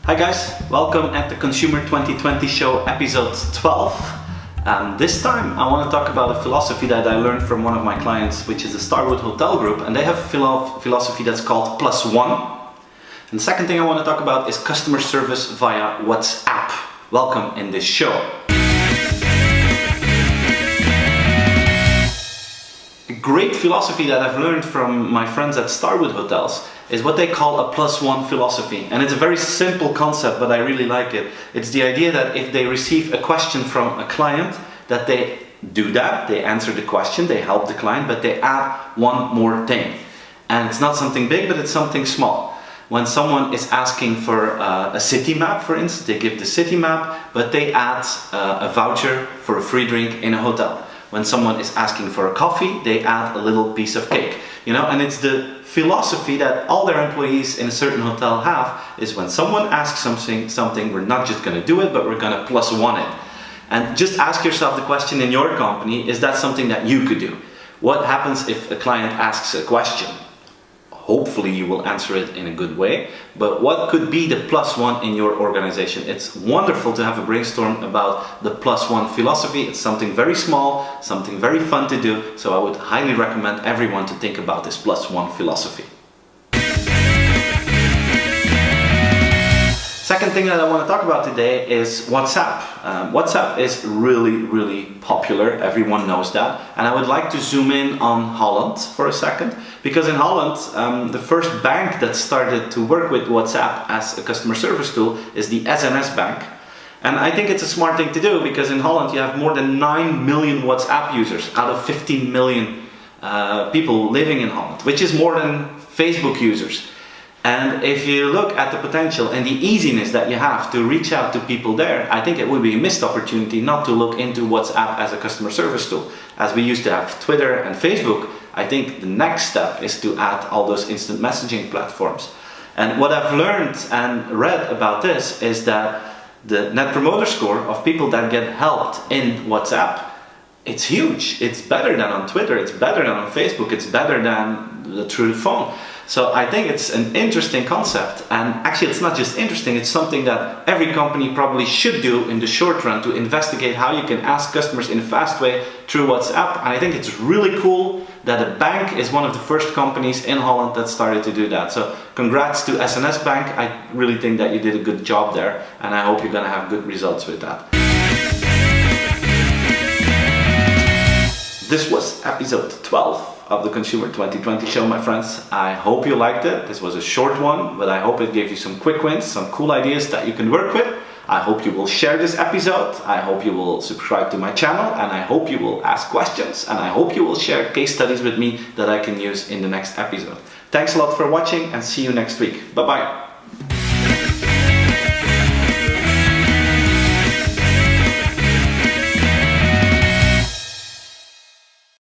Hi guys, welcome at the Consumer 2020 show episode 12. This time I want to talk about a philosophy that I learned from one of my clients, which is the Starwood Hotel Group, and they have a philosophy that's called +1. And the second thing I want to talk about is customer service via WhatsApp. Welcome in this show. A great philosophy that I've learned from my friends at Starwood Hotels is what they call a +1 philosophy. And it's a very simple concept, but I really like it. It's the idea that if they receive a question from a client, that they do that, they answer the question, they help the client, but they add one more thing. And it's not something big, but it's something small. When someone is asking for a city map, for instance, they give the city map, but they add a voucher for a free drink in a hotel. When someone is asking for a coffee, they add a little piece of cake. And it's the philosophy that all their employees in a certain hotel have, is when someone asks something, we're not just going to do it, but we're going to +1 it. And just ask yourself the question in your company, is that something that you could do? What happens if a client asks a question? Hopefully you will answer it in a good way, but what could be the +1 in your organization? It's wonderful to have a brainstorm about the +1 philosophy. It's something very small, something very fun to do, so I would highly recommend everyone to think about this +1 philosophy. Second thing that I want to talk about today is WhatsApp. WhatsApp is really popular, everyone knows that. And I would like to zoom in on Holland for a second, because in Holland, the first bank that started to work with WhatsApp as a customer service tool is the SNS Bank. And I think it's a smart thing to do, because in Holland you have more than 9 million WhatsApp users out of 15 million people living in Holland, which is more than Facebook users. And if you look at the potential and the easiness that you have to reach out to people there, I think it would be a missed opportunity not to look into WhatsApp as a customer service tool. As we used to have Twitter and Facebook, I think the next step is to add all those instant messaging platforms. And what I've learned and read about this is that the Net Promoter Score of people that get helped in WhatsApp, it's huge. It's better than on Twitter, it's better than on Facebook, it's better than through the phone. So I think it's an interesting concept, and actually it's not just interesting, it's something that every company probably should do in the short run to investigate how you can ask customers in a fast way through WhatsApp. And I think it's really cool that a bank is one of the first companies in Holland that started to do that. So congrats to SNS Bank, I really think that you did a good job there, and I hope you're going to have good results with that. This was episode 12 of the Consumer 2020 show, my friends. I hope you liked it. This was a short one, but I hope it gave you some quick wins, some cool ideas that you can work with. I hope you will share this episode. I hope you will subscribe to my channel, and I hope you will ask questions, and I hope you will share case studies with me that I can use in the next episode. Thanks a lot for watching, and see you next week. Bye-bye.